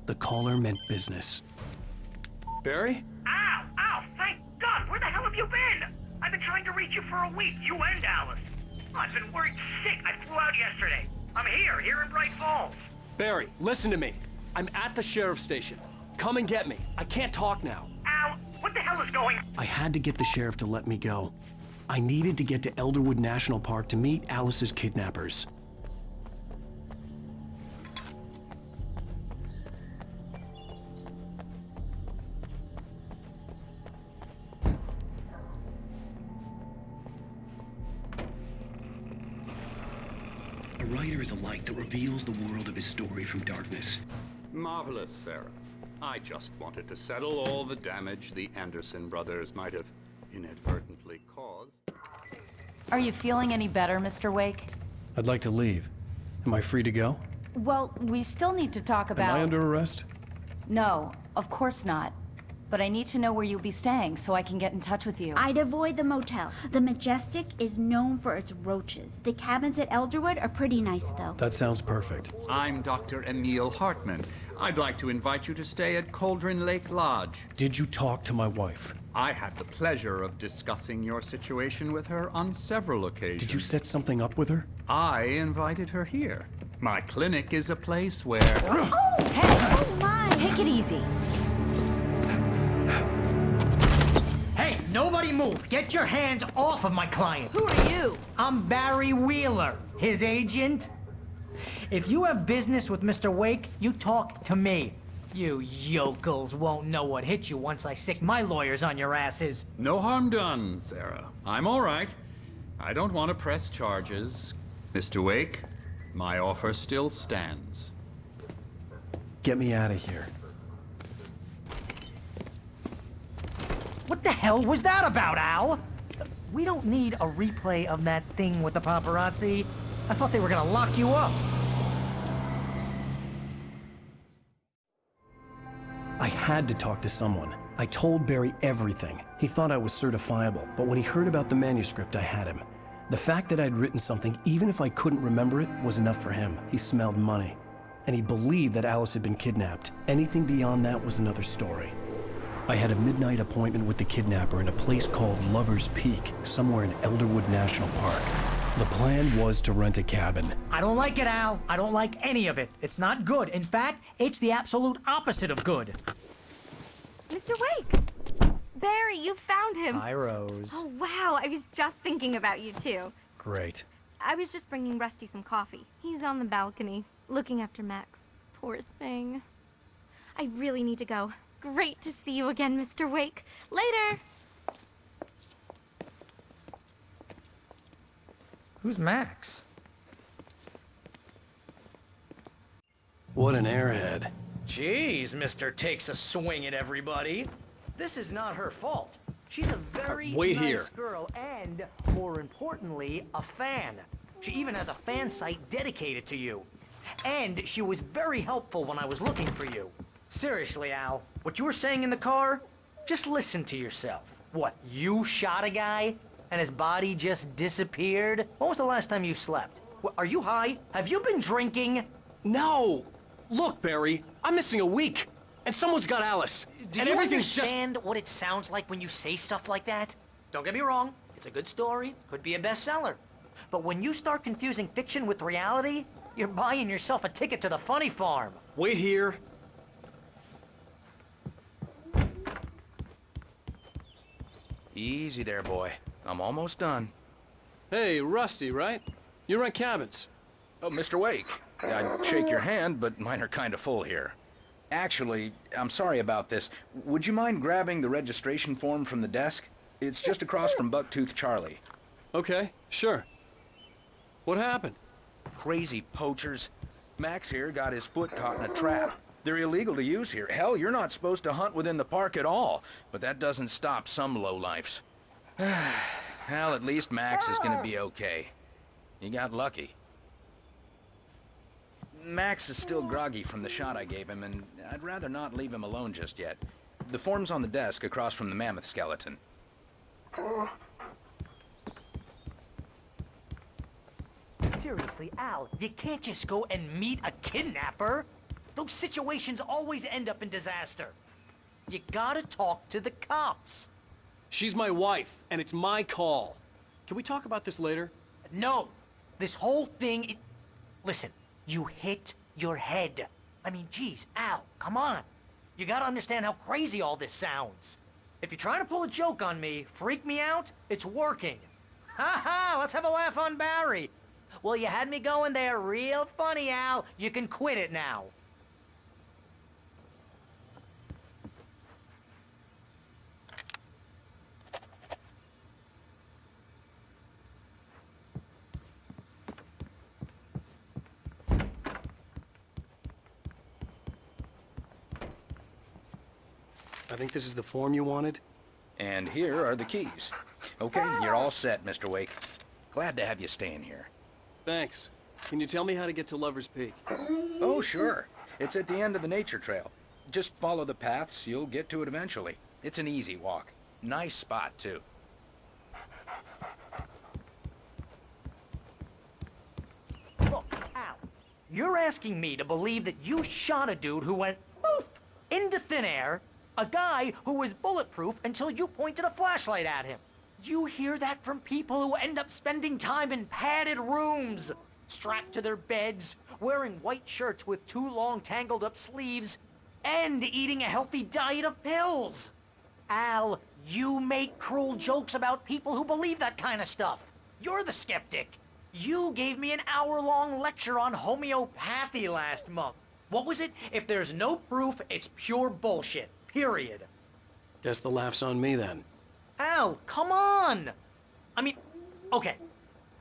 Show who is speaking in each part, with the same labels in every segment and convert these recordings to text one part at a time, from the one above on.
Speaker 1: The caller meant business. Barry?
Speaker 2: Ow! Ow! Thank God! Where the hell have you been? I've been trying to reach you for a week, you and Alice. Oh, I've been worried sick. I flew out yesterday. I'm here in Bright Falls.
Speaker 1: Barry, listen to me. I'm at the sheriff's station. Come and get me. I can't talk now.
Speaker 2: Al, what the hell is going on?
Speaker 1: I had to get the sheriff to let me go. I needed to get to Elderwood National Park to meet Alice's kidnappers. A writer is a light that reveals the world of his story from darkness.
Speaker 3: Marvelous, Sarah. I just wanted to settle all the damage the Anderson brothers might have inadvertently caused.
Speaker 4: Are you feeling any better, Mr. Wake?
Speaker 1: I'd like to leave. Am I free to go?
Speaker 4: Well, we still need to talk about...
Speaker 1: Am I under arrest?
Speaker 4: No, of course not. But I need to know where you'll be staying so I can get in touch with you.
Speaker 5: I'd avoid the motel. The Majestic is known for its roaches. The cabins at Elderwood are pretty nice, though.
Speaker 1: That sounds perfect.
Speaker 3: I'm Dr. Emil Hartman. I'd like to invite you to stay at Cauldron Lake Lodge.
Speaker 1: Did you talk to my wife?
Speaker 3: I had the pleasure of discussing your situation with her on several occasions.
Speaker 1: Did you set something up with her?
Speaker 3: I invited her here. My clinic is a place where...
Speaker 5: Oh!
Speaker 4: Hey!
Speaker 5: Oh, my!
Speaker 4: Take it easy.
Speaker 6: Hey, nobody move! Get your hands off of my client!
Speaker 4: Who are you?
Speaker 6: I'm Barry Wheeler, his agent. If you have business with Mr. Wake, you talk to me. You yokels won't know what hit you once I sick my lawyers on your asses.
Speaker 3: No harm done, Sarah. I'm all right. I don't want to press charges. Mr. Wake, my offer still stands.
Speaker 1: Get me out of here.
Speaker 6: What the hell was that about, Al? We don't need a replay of that thing with the paparazzi. I thought they were gonna lock you up.
Speaker 1: I had to talk to someone. I told Barry everything. He thought I was certifiable, but when he heard about the manuscript, I had him. The fact that I'd written something, even if I couldn't remember it, was enough for him. He smelled money. And he believed that Alice had been kidnapped. Anything beyond that was another story. I had a midnight appointment with the kidnapper in a place called Lover's Peak, somewhere in Elderwood National Park. The plan was to rent a cabin.
Speaker 6: I don't like it, Al. I don't like any of it. It's not good. In fact, it's the absolute opposite of good.
Speaker 7: Mr. Wake! Barry, you found him!
Speaker 6: Hi, Rose.
Speaker 7: Oh, wow, I was just thinking about you, too.
Speaker 1: Great.
Speaker 7: I was just bringing Rusty some coffee. He's on the balcony, looking after Max. Poor thing. I really need to go. Great to see you again, Mr. Wake. Later!
Speaker 6: Who's Max?
Speaker 1: What an airhead.
Speaker 6: Jeez, Mr. Takes a swing at everybody. This is not her fault. She's a very
Speaker 1: Wait
Speaker 6: nice
Speaker 1: here.
Speaker 6: girl and, more importantly, a fan. She even has a fan site dedicated to you. And she was very helpful when I was looking for you. Seriously, Al, what you were saying in the car, just listen to yourself. What, you shot a guy and his body just disappeared? When was the last time you slept? What, are you high? Have you been drinking?
Speaker 1: No! Look, Barry, I'm missing a week, and someone's got Alice.
Speaker 6: Do
Speaker 1: and
Speaker 6: you
Speaker 1: everything's
Speaker 6: understand what it sounds like when you say stuff like that? Don't get me wrong, it's a good story, could be a bestseller. But when you start confusing fiction with reality, you're buying yourself a ticket to the funny farm.
Speaker 1: Wait here.
Speaker 8: Easy there, boy. I'm almost done.
Speaker 1: Hey, Rusty, right? You rent cabins.
Speaker 8: Oh, Mr. Wake. I'd shake your hand, but mine are kind of full here. Actually, I'm sorry about this. Would you mind grabbing the registration form from the desk? It's just across from Bucktooth Charlie.
Speaker 1: Okay, sure. What happened?
Speaker 8: Crazy poachers. Max here got his foot caught in a trap. They're illegal to use here. Hell, you're not supposed to hunt within the park at all. But that doesn't stop some lowlifes. Well, at least Max is gonna be okay. He got lucky. Max is still groggy from the shot I gave him, and I'd rather not leave him alone just yet. The form's on the desk across from the mammoth skeleton.
Speaker 6: Seriously, Al, you can't just go and meet a kidnapper. Those situations always end up in disaster. You gotta talk to the cops.
Speaker 1: She's my wife, and it's my call. Can we talk about this later?
Speaker 6: No, this whole thing... Listen, you hit your head. I mean, geez, Al, come on. You gotta understand how crazy all this sounds. If you're trying to pull a joke on me, freak me out, it's working. Ha ha, let's have a laugh on Barry. Well, you had me going there real funny, Al. You can quit it now.
Speaker 1: I think this is the form you wanted.
Speaker 8: And here are the keys. Okay, you're all set, Mr. Wake. Glad to have you staying here.
Speaker 1: Thanks. Can you tell me how to get to Lover's Peak?
Speaker 8: Oh, sure. It's at the end of the nature trail. Just follow the paths, you'll get to it eventually. It's an easy walk. Nice spot, too.
Speaker 6: Look, Al, you're asking me to believe that you shot a dude who went poof into thin air, a guy who was bulletproof until you pointed a flashlight at him. You hear that from people who end up spending time in padded rooms, strapped to their beds, wearing white shirts with too long tangled up sleeves, and eating a healthy diet of pills. Al, you make cruel jokes about people who believe that kind of stuff. You're the skeptic. You gave me an hour-long lecture on homeopathy last month. What was it? If there's no proof, it's pure bullshit. Period.
Speaker 1: Guess the laugh's on me then.
Speaker 6: Al, come on! I mean, okay.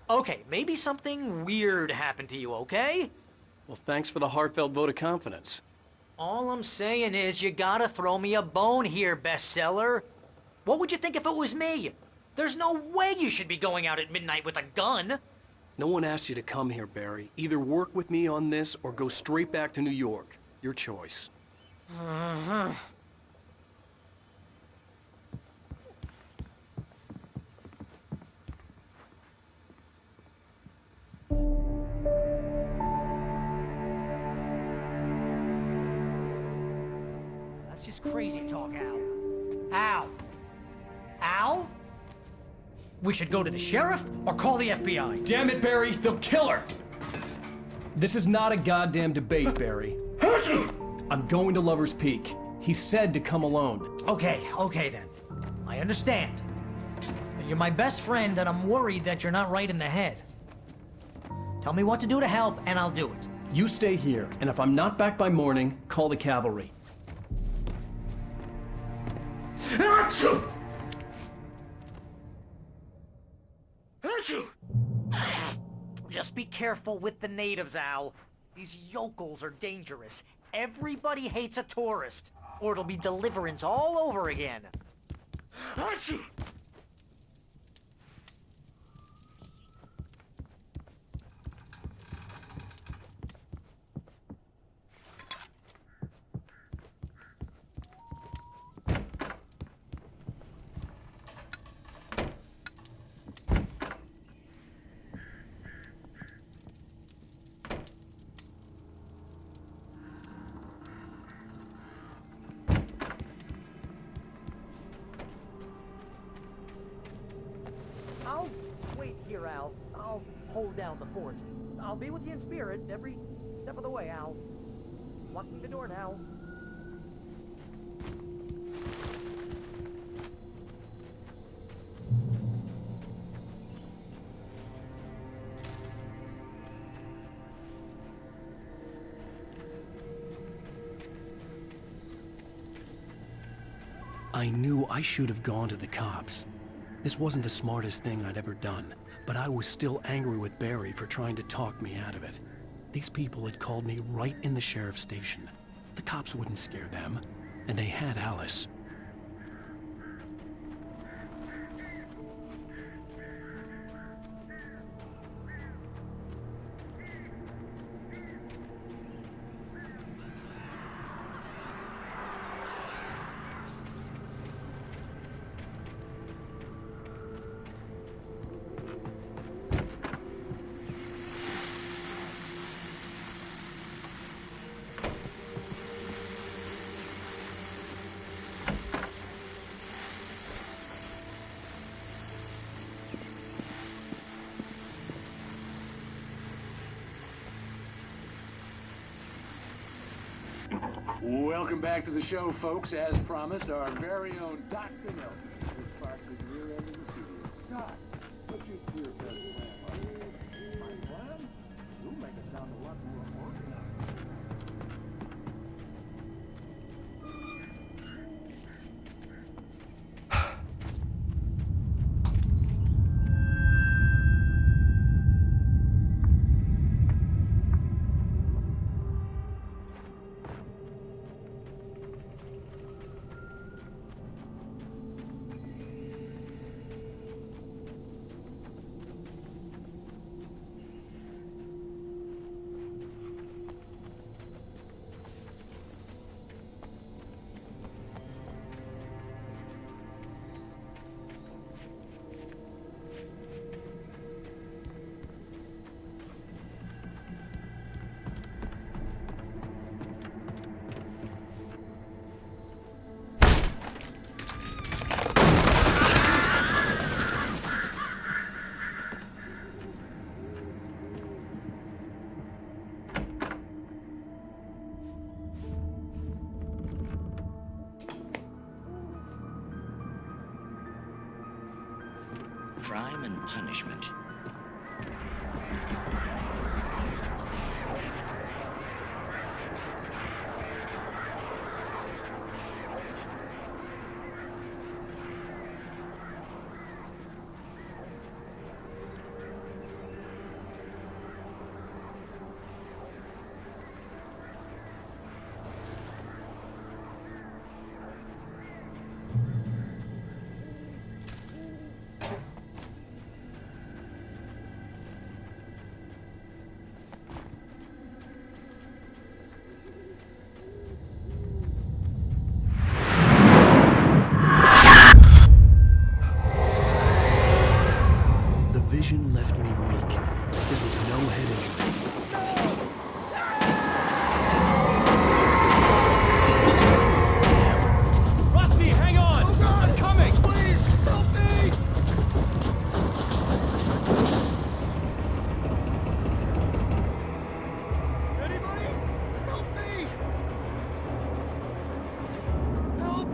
Speaker 6: Okay, maybe something weird happened to you, okay?
Speaker 1: Well, thanks for the heartfelt vote of confidence.
Speaker 6: All I'm saying is you gotta throw me a bone here, bestseller. What would you think if it was me? There's no way you should be going out at midnight with a gun.
Speaker 1: No one asked you to come here, Barry. Either work with me on this or go straight back to New York. Your choice.
Speaker 6: That's just crazy talk, Al. Al? Al? We should go to the sheriff or call the FBI.
Speaker 1: Damn it, Barry, they'll kill her! This is not a goddamn debate, Barry. I'm going to Lover's Peak. He said to come alone.
Speaker 6: Okay then. I understand. You're my best friend and I'm worried that you're not right in the head. Tell me what to do to help and I'll do it.
Speaker 1: You stay here, and if I'm not back by morning, call the cavalry.
Speaker 6: Just be careful with the natives, Al. These yokels are dangerous. Everybody hates a tourist, or it'll be Deliverance all over again. I'll wait here, Al. I'll hold down the fort. I'll be with you in spirit every step of the way, Al. Locking the door now.
Speaker 1: I knew I should have gone to the cops. This wasn't the smartest thing I'd ever done, but I was still angry with Barry for trying to talk me out of it. These people had called me right in the sheriff's station. The cops wouldn't scare them, and they had Alice.
Speaker 9: Welcome back to the show, folks. As promised, our very own Dr. Nelson will spark the rear end of the studio. Doc, what's your clear best plan? My plan? You'll make it sound a lot more organized.
Speaker 10: Crime and punishment.
Speaker 1: Vision left me weak. This was no head injury.
Speaker 3: Rusty, hang on! Oh God! I'm coming!
Speaker 8: Please, help me! Anybody? Help me! Help!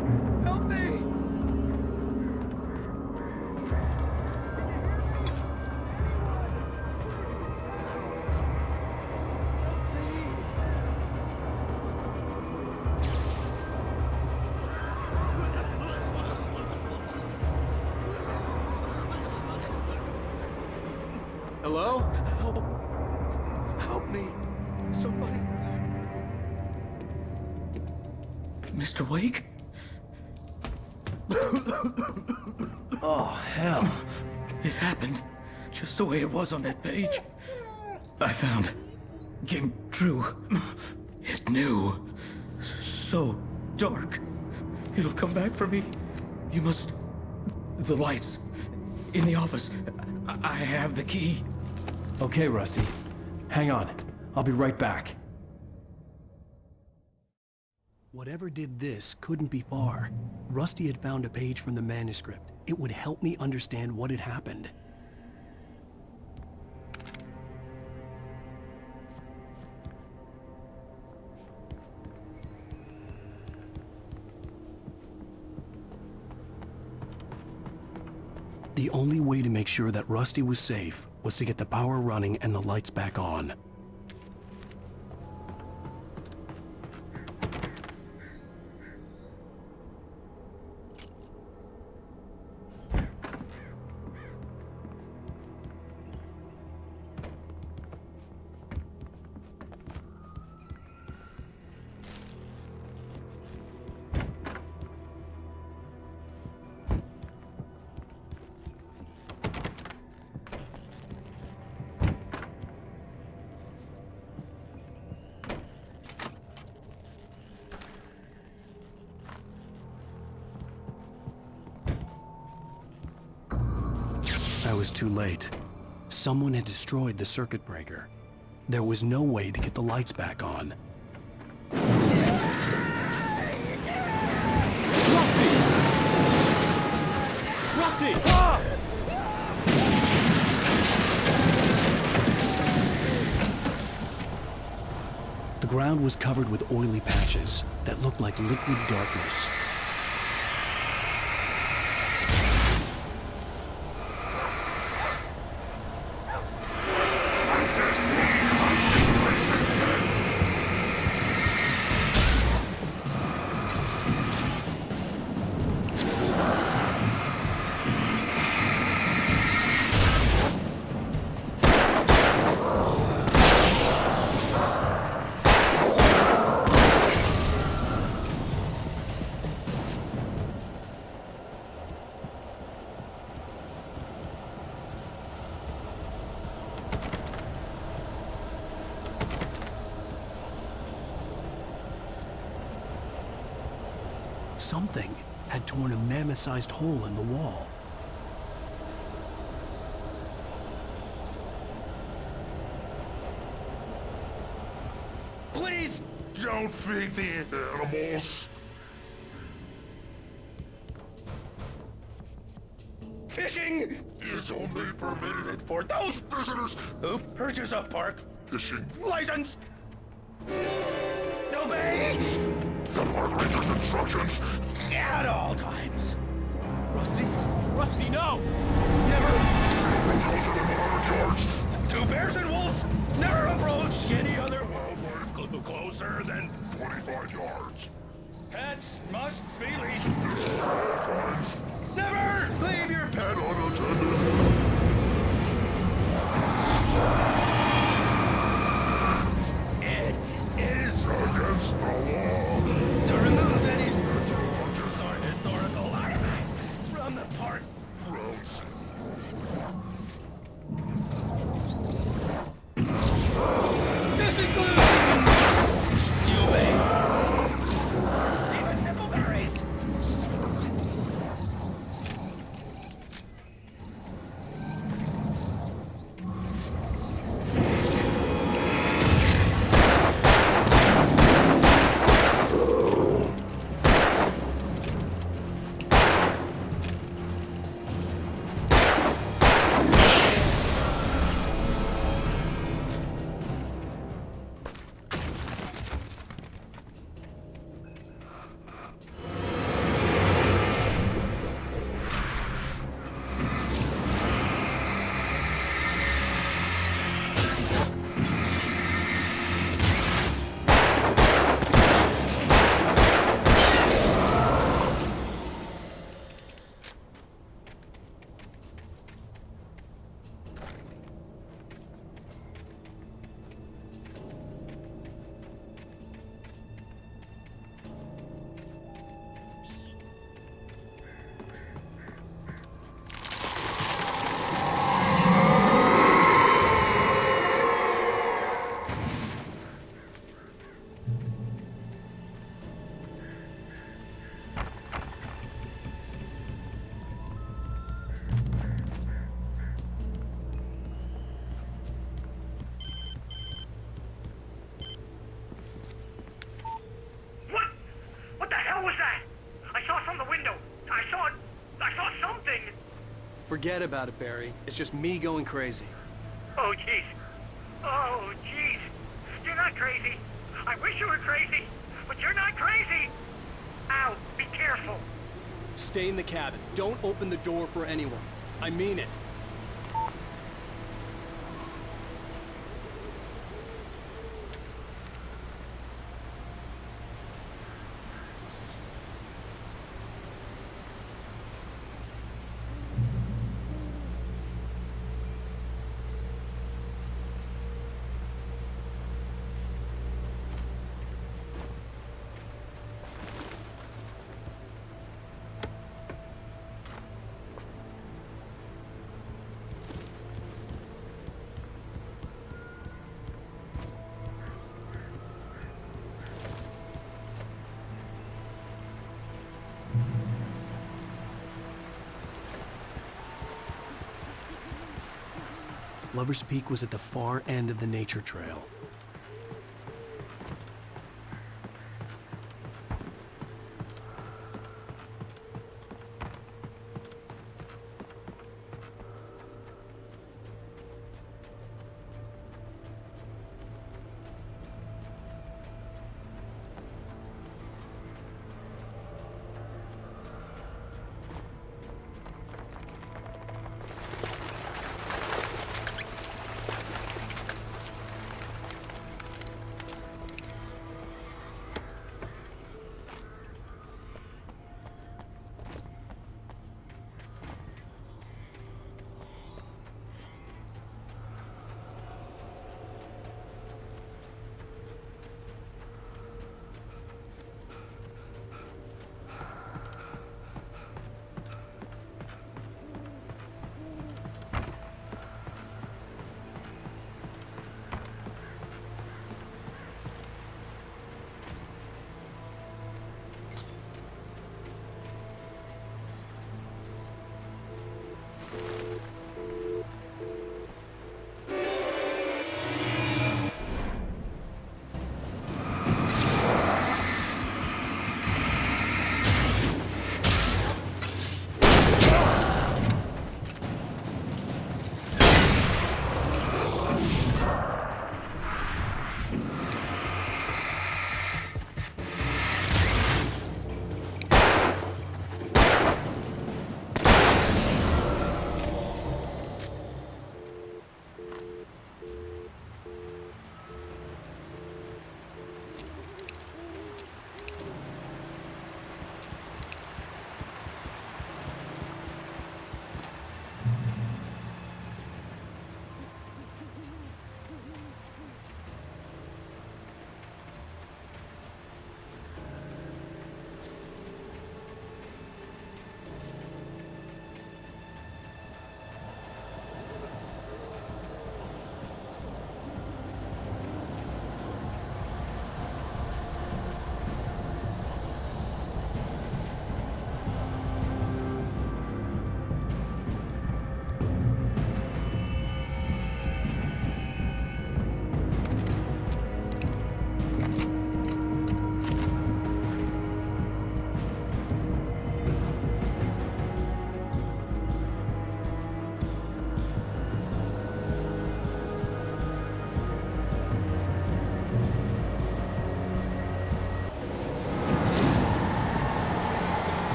Speaker 8: Help me!
Speaker 3: Hello?
Speaker 8: Help me! Somebody!
Speaker 3: Mr. Wake?
Speaker 1: Oh, hell.
Speaker 3: It happened just the way it was on that page. I found. Came true. It knew. So dark. It'll come back for me. You must. The lights. In the office. I have the key.
Speaker 1: Okay, Rusty. Hang on. I'll be right back. Whatever did this couldn't be far. Rusty had found a page from the manuscript. It would help me understand what had happened. The only way to make sure that Rusty was safe was to get the power running and the lights back on. I was too late. Someone had destroyed the circuit breaker. There was no way to get the lights back on.
Speaker 3: Rusty! Rusty! Ah!
Speaker 1: The ground was covered with oily patches that looked like liquid darkness. Something had torn a mammoth-sized hole in the wall.
Speaker 8: Please!
Speaker 9: Don't feed the animals.
Speaker 8: Fishing is only permitted for those visitors who purchase a park
Speaker 9: Fishing.
Speaker 8: license. Obey
Speaker 9: The park ranger's instructions.
Speaker 8: at all times.
Speaker 1: Rusty? Rusty, no!
Speaker 8: Never.
Speaker 9: Closer than 100 yards.
Speaker 8: To bears and wolves, never approach any other wildlife closer than
Speaker 9: 25 yards.
Speaker 8: pets must be leashed.
Speaker 9: At all times.
Speaker 8: Never leave your pet
Speaker 9: And unattended.
Speaker 8: It is
Speaker 9: Against the law.
Speaker 8: to remove any objects or historical artifacts from the park.
Speaker 9: Gross.
Speaker 8: This includes you obey. Even simple berries. What the hell was that? I saw from the window. I saw something.
Speaker 1: Forget about it, Barry. It's just me going crazy.
Speaker 2: Oh, jeez. Oh, jeez. You're not crazy. I wish you were crazy, but you're not crazy. Ow, be careful.
Speaker 1: Stay in the cabin. Don't open the door for anyone. I mean it. Lover's Peak was at the far end of the nature trail.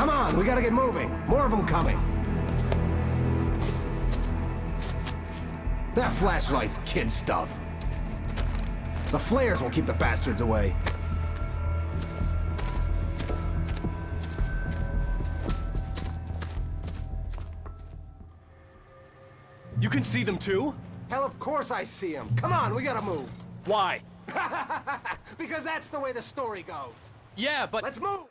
Speaker 11: Come on, we gotta get moving. More of them coming. That flashlight's kid stuff. The flares will keep the bastards away.
Speaker 12: You can see them too?
Speaker 11: Hell, of course I see them. Come on, we gotta move.
Speaker 12: Why?
Speaker 11: Because that's the way the story goes.
Speaker 12: Yeah, but...
Speaker 11: Let's move!